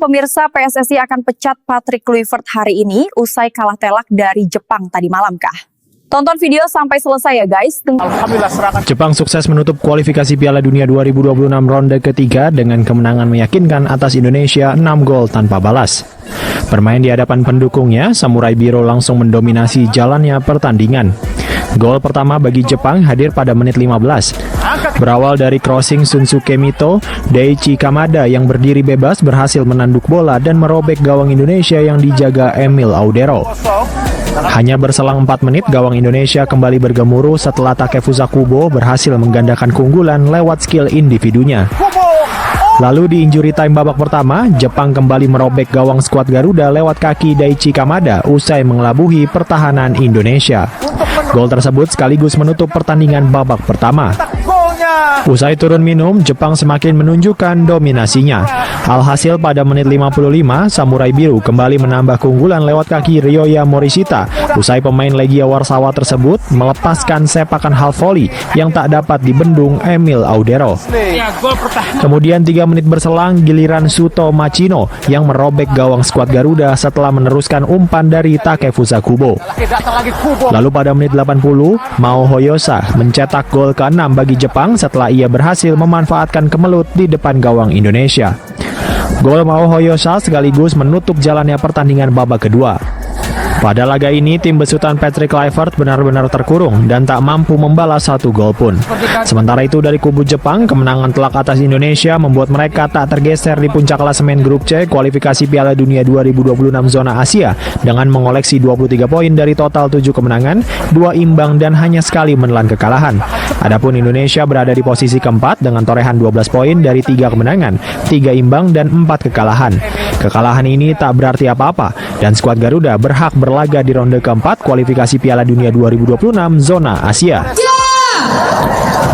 Pemirsa, PSSI akan pecat Patrick Kluivert hari ini usai kalah telak dari Jepang tadi malam kah? Tonton video sampai selesai ya guys. Jepang sukses menutup kualifikasi Piala Dunia 2026 ronde ketiga dengan kemenangan meyakinkan atas Indonesia 6 gol tanpa balas. Bermain di hadapan pendukungnya, Samurai Biro langsung mendominasi jalannya pertandingan. Gol pertama bagi Jepang hadir pada menit 15. Berawal dari crossing Shunsuke Mito, Daichi Kamada yang berdiri bebas berhasil menanduk bola dan merobek gawang Indonesia yang dijaga Emil Audero. Hanya berselang 4 menit, gawang Indonesia kembali bergemuruh setelah Takefusa Kubo berhasil menggandakan keunggulan lewat skill individunya. Lalu di injury time babak pertama, Jepang kembali merobek gawang skuad Garuda lewat kaki Daichi Kamada usai mengelabuhi pertahanan Indonesia. Gol tersebut sekaligus menutup pertandingan babak pertama. Usai turun minum, Jepang semakin menunjukkan dominasinya. Alhasil pada menit 55, Samurai Biru kembali menambah keunggulan lewat kaki Ryoya Morishita. Usai pemain Legia Warsawa tersebut melepaskan sepakan half volley yang tak dapat dibendung Emil Audero. Kemudian 3 menit berselang, giliran Suto Machino yang merobek gawang skuad Garuda setelah meneruskan umpan dari Takefusa Kubo. Lalu pada menit 80, Mao Hoyosa mencetak gol ke-6 bagi Jepang setelah ia berhasil memanfaatkan kemelut di depan gawang Indonesia. Gol Mao Hoyosa sekaligus menutup jalannya pertandingan babak kedua. Pada laga ini, tim besutan Patrick Kluivert benar-benar terkurung dan tak mampu membalas 1 gol pun. Sementara itu dari kubu Jepang, kemenangan telak atas Indonesia membuat mereka tak tergeser di puncak klasemen grup C kualifikasi Piala Dunia 2026 zona Asia dengan mengoleksi 23 poin dari total 7 kemenangan, 2 imbang dan hanya sekali menelan kekalahan. Adapun Indonesia berada di posisi keempat dengan torehan 12 poin dari 3 kemenangan, 3 imbang dan 4 kekalahan. Kekalahan ini tak berarti apa-apa dan skuad Garuda berhak berlaga di ronde keempat kualifikasi Piala Dunia 2026 zona Asia.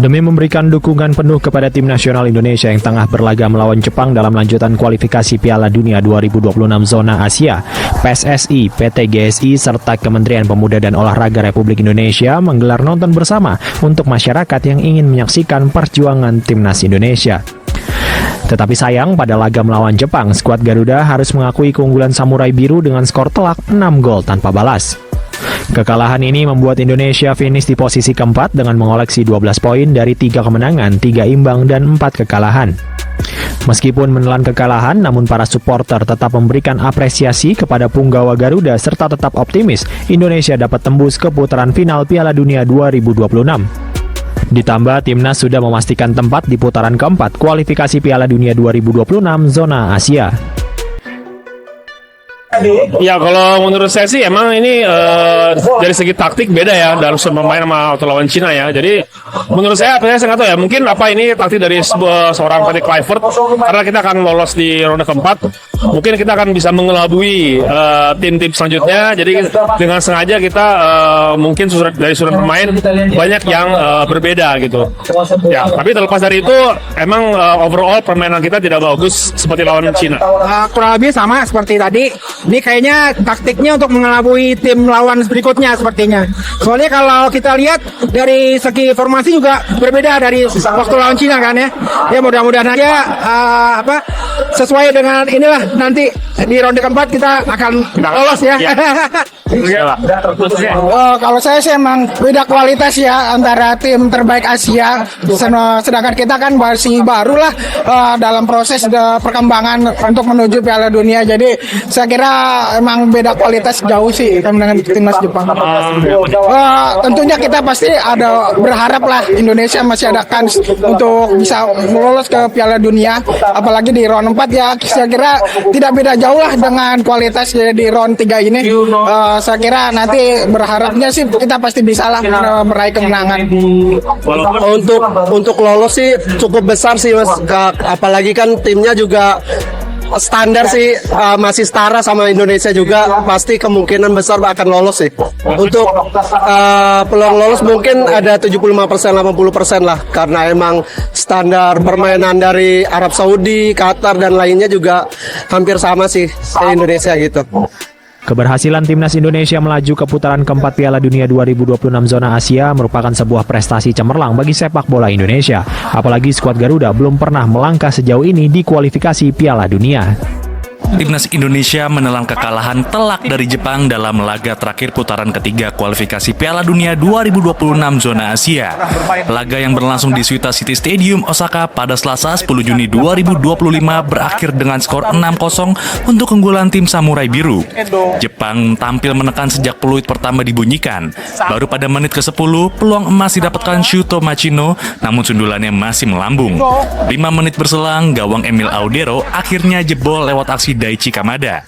Demi memberikan dukungan penuh kepada tim nasional Indonesia yang tengah berlaga melawan Jepang dalam lanjutan kualifikasi Piala Dunia 2026 zona Asia, PSSI, PT GSI, serta Kementerian Pemuda dan Olahraga Republik Indonesia menggelar nonton bersama untuk masyarakat yang ingin menyaksikan perjuangan timnas Indonesia. Tetapi sayang, pada laga melawan Jepang, skuad Garuda harus mengakui keunggulan Samurai Biru dengan skor telak 6 gol tanpa balas. Kekalahan ini membuat Indonesia finish di posisi keempat dengan mengoleksi 12 poin dari 3 kemenangan, 3 imbang, dan 4 kekalahan. Meskipun menelan kekalahan, namun para supporter tetap memberikan apresiasi kepada punggawa Garuda serta tetap optimis Indonesia dapat tembus ke putaran final Piala Dunia 2026. Ditambah, timnas sudah memastikan tempat di putaran keempat kualifikasi Piala Dunia 2026 zona Asia. Ya kalau menurut saya sih emang ini dari segi taktik beda ya dalam bermain sama lawan Cina ya. Jadi menurut saya nggak tahu ya, mungkin apa ini taktik dari seorang Patrick Kluivert karena kita akan lolos di ronde keempat. Mungkin kita akan bisa mengelabui tim-tim selanjutnya. Jadi dengan sengaja kita mungkin dari surat pemain banyak yang berbeda gitu. Ya, tapi terlepas dari itu emang overall permainan kita tidak bagus seperti lawan Cina. Kurang lebih sama seperti tadi. Ini kayaknya taktiknya untuk mengelabui tim lawan berikutnya sepertinya. Soalnya kalau kita lihat dari segi formasi juga berbeda dari waktu lawan Cina kan ya. Ya mudah-mudahan aja sesuai dengan inilah nanti di ronde keempat kita akan lolos ya. Kalau saya sih emang beda kualitas ya antara tim terbaik Asia, sedangkan kita kan masih baru lah dalam proses perkembangan untuk menuju Piala Dunia. Jadi saya kira emang beda kualitas jauh sih dengan timnas Jepang. Tentunya kita pasti ada berharap lah Indonesia masih ada kans untuk bisa lolos ke Piala Dunia, apalagi di round 4 ya. Saya kira tidak beda jauh lah dengan kualitas di round 3 ini. Saya kira nanti berharapnya sih kita pasti bisa lah meraih kemenangan. Untuk lolos sih cukup besar sih Mas, apalagi kan timnya juga standar sih masih setara sama Indonesia juga, pasti kemungkinan besar akan lolos sih. Untuk peluang lolos mungkin ada 75%, 80% lah, karena emang standar permainan dari Arab Saudi, Qatar dan lainnya juga hampir sama sih kayak Indonesia gitu. Keberhasilan timnas Indonesia melaju ke putaran keempat Piala Dunia 2026 zona Asia merupakan sebuah prestasi cemerlang bagi sepak bola Indonesia. Apalagi skuad Garuda belum pernah melangkah sejauh ini di kualifikasi Piala Dunia. Timnas Indonesia menelan kekalahan telak dari Jepang dalam laga terakhir putaran ketiga kualifikasi Piala Dunia 2026 zona Asia. Laga yang berlangsung di Suita City Stadium, Osaka pada Selasa 10 Juni 2025 berakhir dengan skor 6-0 untuk keunggulan tim Samurai Biru. Jepang tampil menekan sejak peluit pertama dibunyikan. Baru pada menit ke-10, peluang emas didapatkan Shuto Machino, namun sundulannya masih melambung. 5 menit berselang, gawang Emil Audero akhirnya jebol lewat aksi Daichi Kamada.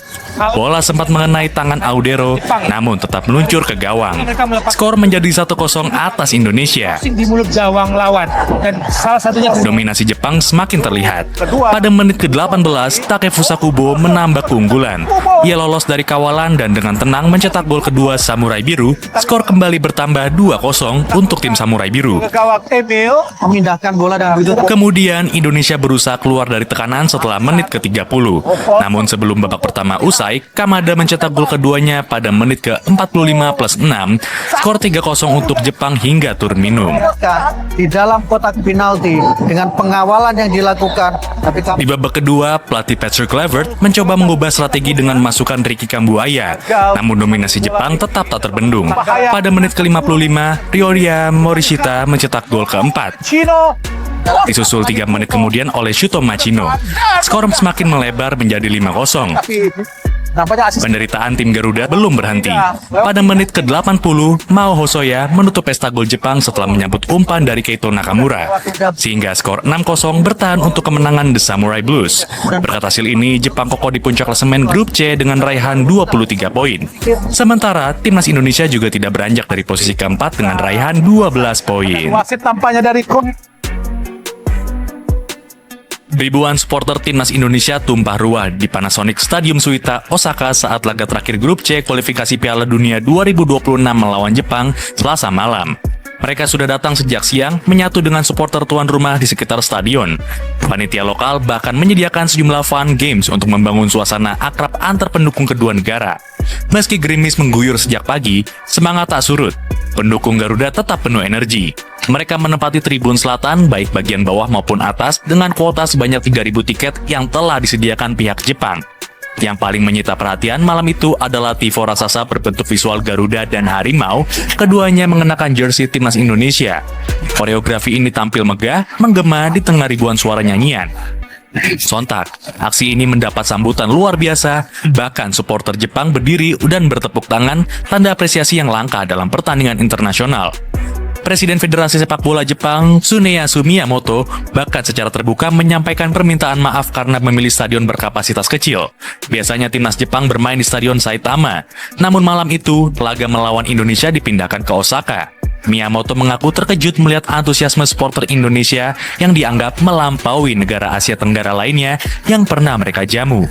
Bola sempat mengenai tangan Audero, namun tetap meluncur ke gawang. Skor menjadi 1-0 atas Indonesia. Di mulut gawang lawan, dan salah satunya Dominasi Jepang semakin terlihat. Pada menit ke-18, Takefusa Kubo menambah keunggulan. Ia lolos dari kawalan dan dengan tenang mencetak gol kedua Samurai Biru. Skor kembali bertambah 2-0 untuk tim Samurai Biru. gawang Emil Memindahkan bola dan Kemudian Indonesia berusaha keluar dari tekanan setelah menit ke-30. Namun sebelum babak pertama usai, Kamada mencetak gol keduanya pada menit ke-45+6. Skor 3-0 untuk Jepang hingga turun minum. di dalam kotak penalti dengan pengawalan yang dilakukan. Tapi Di babak kedua, pelatih Patrick Kluivert mencoba mengubah strategi dengan masukkan Ricky Kambuaya. Namun dominasi Jepang tetap tak terbendung. Pada menit ke-55, Ryoya Morishita mencetak gol keempat. Chino Disusul 3 menit kemudian oleh Shuto Machino. Skor semakin melebar menjadi 5-0. nampaknya asis Penderitaan tim Garuda belum berhenti. Pada menit ke-80, Mao Hosoya menutup pesta gol Jepang setelah menyambut umpan dari Keito Nakamura. Sehingga skor 6-0 bertahan untuk kemenangan The Samurai Blues. Berkat hasil ini, Jepang kokoh di puncak klasemen grup C dengan raihan 23 poin. Sementara, timnas Indonesia juga tidak beranjak dari posisi keempat dengan raihan 12 poin. wasit tampaknya dari Ribuan supporter timnas Indonesia tumpah ruah di Panasonic Stadium Suita, Osaka saat laga terakhir grup C kualifikasi Piala Dunia 2026 melawan Jepang Selasa malam. Mereka sudah datang sejak siang menyatu dengan supporter tuan rumah di sekitar stadion. Panitia lokal bahkan menyediakan sejumlah fun games untuk membangun suasana akrab antar pendukung kedua negara. Meski gerimis mengguyur sejak pagi, semangat tak surut. Pendukung Garuda tetap penuh energi. Mereka menempati tribun selatan baik bagian bawah maupun atas dengan kuota sebanyak 3.000 tiket yang telah disediakan pihak Jepang. Yang paling menyita perhatian malam itu adalah tifo raksasa berbentuk visual Garuda dan harimau, keduanya mengenakan jersey timnas Indonesia. Koreografi ini tampil megah, menggema di tengah ribuan suara nyanyian. Sontak, aksi ini mendapat sambutan luar biasa, bahkan supporter Jepang berdiri dan bertepuk tangan, tanda apresiasi yang langka dalam pertandingan internasional. Presiden Federasi Sepak Bola Jepang, Tsuneyasu Miyamoto, bahkan secara terbuka menyampaikan permintaan maaf karena memilih stadion berkapasitas kecil. Biasanya timnas Jepang bermain di Stadion Saitama, namun malam itu, laga melawan Indonesia dipindahkan ke Osaka. Miyamoto mengaku terkejut melihat antusiasme supporter Indonesia yang dianggap melampaui negara Asia Tenggara lainnya yang pernah mereka jamu.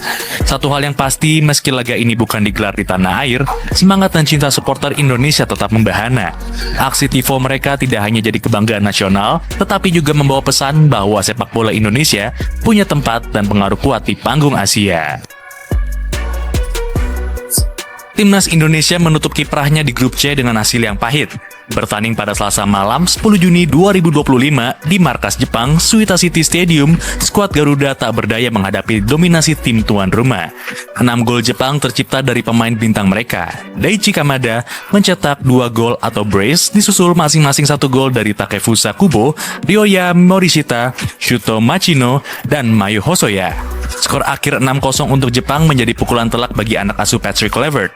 Satu hal yang pasti, meski laga ini bukan digelar di tanah air, semangat dan cinta supporter Indonesia tetap membahana. Aksi tifo mereka tidak hanya jadi kebanggaan nasional, tetapi juga membawa pesan bahwa sepak bola Indonesia punya tempat dan pengaruh kuat di panggung Asia. Timnas Indonesia menutup kiprahnya di grup C dengan hasil yang pahit. Bertanding pada Selasa malam 10 Juni 2025 di markas Jepang, Suita City Stadium, skuad Garuda tak berdaya menghadapi dominasi tim tuan rumah. 6 gol Jepang tercipta dari pemain bintang mereka. Daichi Kamada mencetak 2 gol atau brace, disusul masing-masing 1 gol dari Takefusa Kubo, Ryoya Morishita, Shuto Machino, dan Mayu Hosoya. Skor akhir 6-0 untuk Jepang menjadi pukulan telak bagi anak asuh Patrick Kluivert.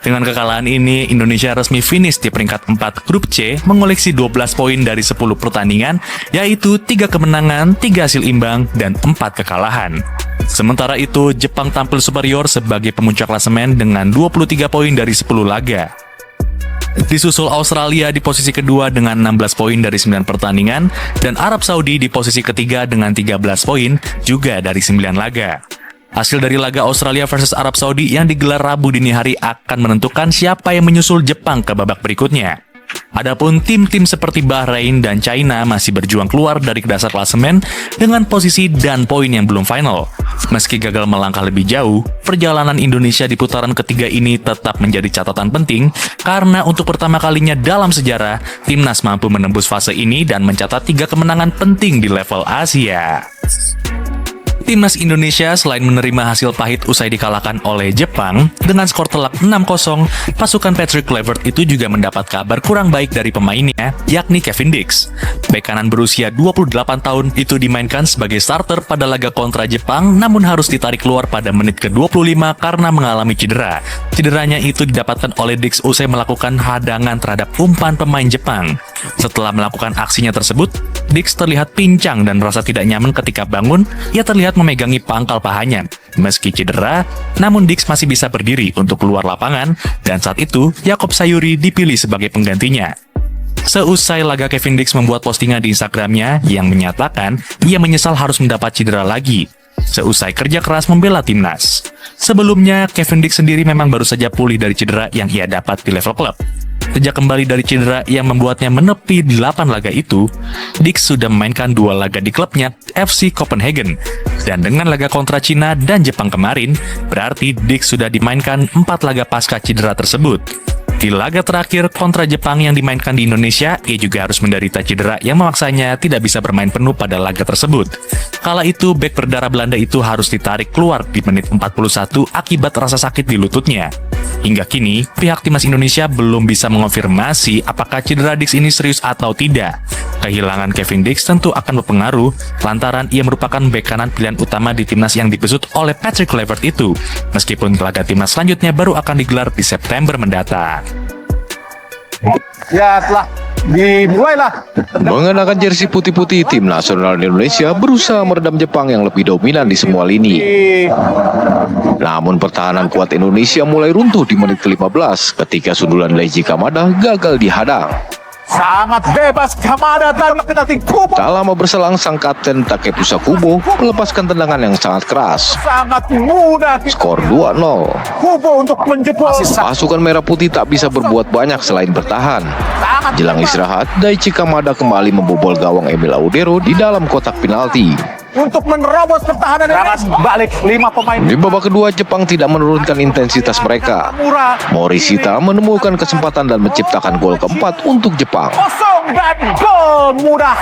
Dengan kekalahan ini, Indonesia resmi finish di peringkat 4 grup C, mengoleksi 12 poin dari 10 pertandingan, yaitu 3 kemenangan, 3 hasil imbang, dan 4 kekalahan. Sementara itu, Jepang tampil superior sebagai pemuncak klasemen dengan 23 poin dari 10 laga. Disusul Australia di posisi kedua dengan 16 poin dari 9 pertandingan, dan Arab Saudi di posisi ketiga dengan 13 poin juga dari 9 laga. Hasil dari laga Australia versus Arab Saudi yang digelar Rabu dini hari akan menentukan siapa yang menyusul Jepang ke babak berikutnya. Adapun tim-tim seperti Bahrain dan China masih berjuang keluar dari dasar klasemen dengan posisi dan poin yang belum final. Meski gagal melangkah lebih jauh, perjalanan Indonesia di putaran ketiga ini tetap menjadi catatan penting karena untuk pertama kalinya dalam sejarah, timnas mampu menembus fase ini dan mencatat 3 kemenangan penting di level Asia. Timnas Indonesia selain menerima hasil pahit usai dikalahkan oleh Jepang dengan skor telak 6-0, pasukan Patrick Kluivert itu juga mendapat kabar kurang baik dari pemainnya, yakni Kevin Dix. Bek kanan berusia 28 tahun itu dimainkan sebagai starter pada laga kontra Jepang, namun harus ditarik keluar pada menit ke-25 karena mengalami cedera. Cederanya itu didapatkan oleh Dix usai melakukan hadangan terhadap umpan pemain Jepang. Setelah melakukan aksinya tersebut, Dix terlihat pincang dan merasa tidak nyaman ketika bangun. Ia terlihat memegangi pangkal pahanya. Meski cedera, namun Dix masih bisa berdiri untuk keluar lapangan, dan saat itu Yakob Sayuri dipilih sebagai penggantinya. Seusai laga, Kevin Dix membuat postingan di Instagramnya yang menyatakan ia menyesal harus mendapat cedera lagi seusai kerja keras membela timnas. Sebelumnya, Kevin Dix sendiri memang baru saja pulih dari cedera yang ia dapat di level klub. Sejak kembali dari cedera yang membuatnya menepi 8 laga itu, Dix sudah memainkan 2 laga di klubnya FC Copenhagen. Dan dengan laga kontra Cina dan Jepang kemarin, berarti Dix sudah dimainkan 4 laga pasca cedera tersebut. Di laga terakhir kontra Jepang yang dimainkan di Indonesia, ia juga harus menderita cedera yang memaksanya tidak bisa bermain penuh pada laga tersebut. Kala itu, bek berdarah Belanda itu harus ditarik keluar di menit 41 akibat rasa sakit di lututnya. Hingga kini, pihak timnas Indonesia belum bisa mengonfirmasi apakah cedera Dix ini serius atau tidak. Kehilangan Kevin Dix tentu akan berpengaruh lantaran ia merupakan bek kanan pilihan utama di timnas yang dibesut oleh Patrick Kluivert itu. Meskipun laga timnas selanjutnya baru akan digelar di September mendatang. Ya telah dimulailah. Mengenakan jersey putih-putih, tim nasional Indonesia berusaha meredam Jepang yang lebih dominan di semua lini. Namun pertahanan kuat Indonesia mulai runtuh di menit ke-15 ketika sundulan Leiji Kamada gagal dihadang. Sangat bebas Kamada dan penalti Kubo. Tak lama berselang, sang kapten Takefusa Kubo melepaskan tendangan yang sangat keras. Sangat mudah Skor 2-0. Kubo untuk menjebol. Pasukan merah putih tak bisa berbuat banyak selain bertahan. Jelang istirahat, Daichi Kamada kembali membobol gawang Emil Audero di dalam kotak penalti. Untuk menerobos pertahanan Indonesia. Balik 5 pemain. Di babak kedua, Jepang tidak menurunkan intensitas mereka. Morishita menemukan kesempatan dan menciptakan gol keempat untuk Jepang. Kosong dan gol mudah.